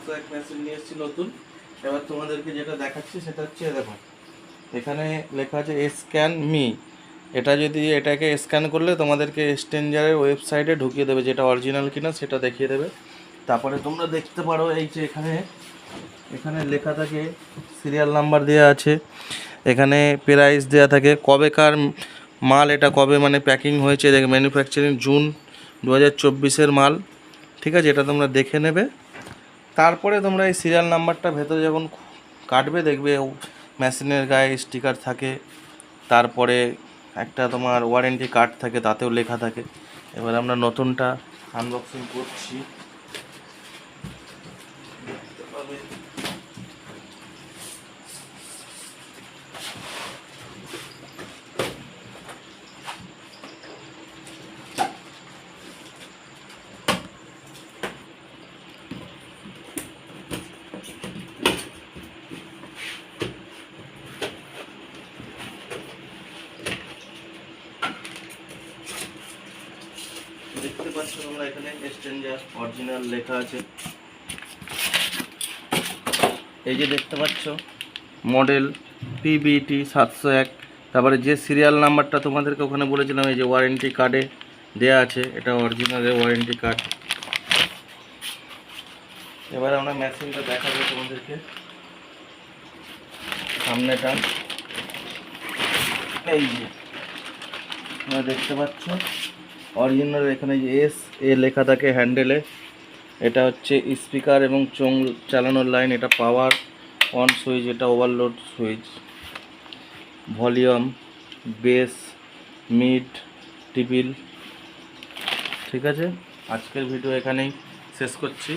701 machine নিয়ে এসেছি নতুন। এবার তোমাদেরকে যেটা দেখাচ্ছি সেটা হচ্ছে দেখো, এখানে লেখা আছে স্ক্যান মি। এটা যদি এটাকে স্ক্যান করলে তোমাদেরকে এক্সচেঞ্জারের ওয়েবসাইটে ঢুকিয়ে দেবে, যেটা অরিজিনাল কিনা সেটা দেখিয়ে দেবে। তারপরে তোমরা দেখতে পারো এই যে এখানে লেখা থাকে, সিরিয়াল নাম্বার দেওয়া আছে, এখানে প্রাইস দেওয়া থাকে, কবেকার মাল, এটা কবে মানে প্যাকিং হয়েছে, দেখ ম্যানুফ্যাকচারিং জুন 2024-এর মাল। ঠিক আছে, এটা তোমরা দেখে নেবে। তারপরে তোমরা এই সিরিয়াল নাম্বারটা ভেতরে যখন কাটবে দেখবে মেশিনের গায়ে স্টিকার থাকে, তারপরে একটা তোমার ওয়ারেন্টি কার্ড থাকে, তাতেও লেখা থাকে। এবার আমরা নতুনটা আনবক্সিং করছি। দেখতে পাচ্ছ তোমরা এখানে এক্সচেঞ্জার অরিজিনাল লেখা আছে। এই যে দেখতে পাচ্ছ মডেল PBT 701। তারপরে যে সিরিয়াল নাম্বারটা তোমাদেরকে ওখানে বলেছিলাম, এই যে ওয়ারেন্টি কার্ডে দেয়া আছে, এটা অরিজিনালের ওয়ারেন্টি কার্ড। এবার আমরা মেশিনটা দেখাবো তোমাদেরকে, সামনেটা এই যে তোমরা দেখতে পাচ্ছ অরিজিনাল, এখানে যে SA লেখা থাকে হ্যান্ডেলে। এটা হচ্ছে স্পিকার এবং চোং চালানোর লাইন, এটা পাওয়ার অন সুইচ, এটা overload switch, volume, bass, mid, treble. ঠিক আছে, আজকের ভিডিও এখানেই শেষ করছি।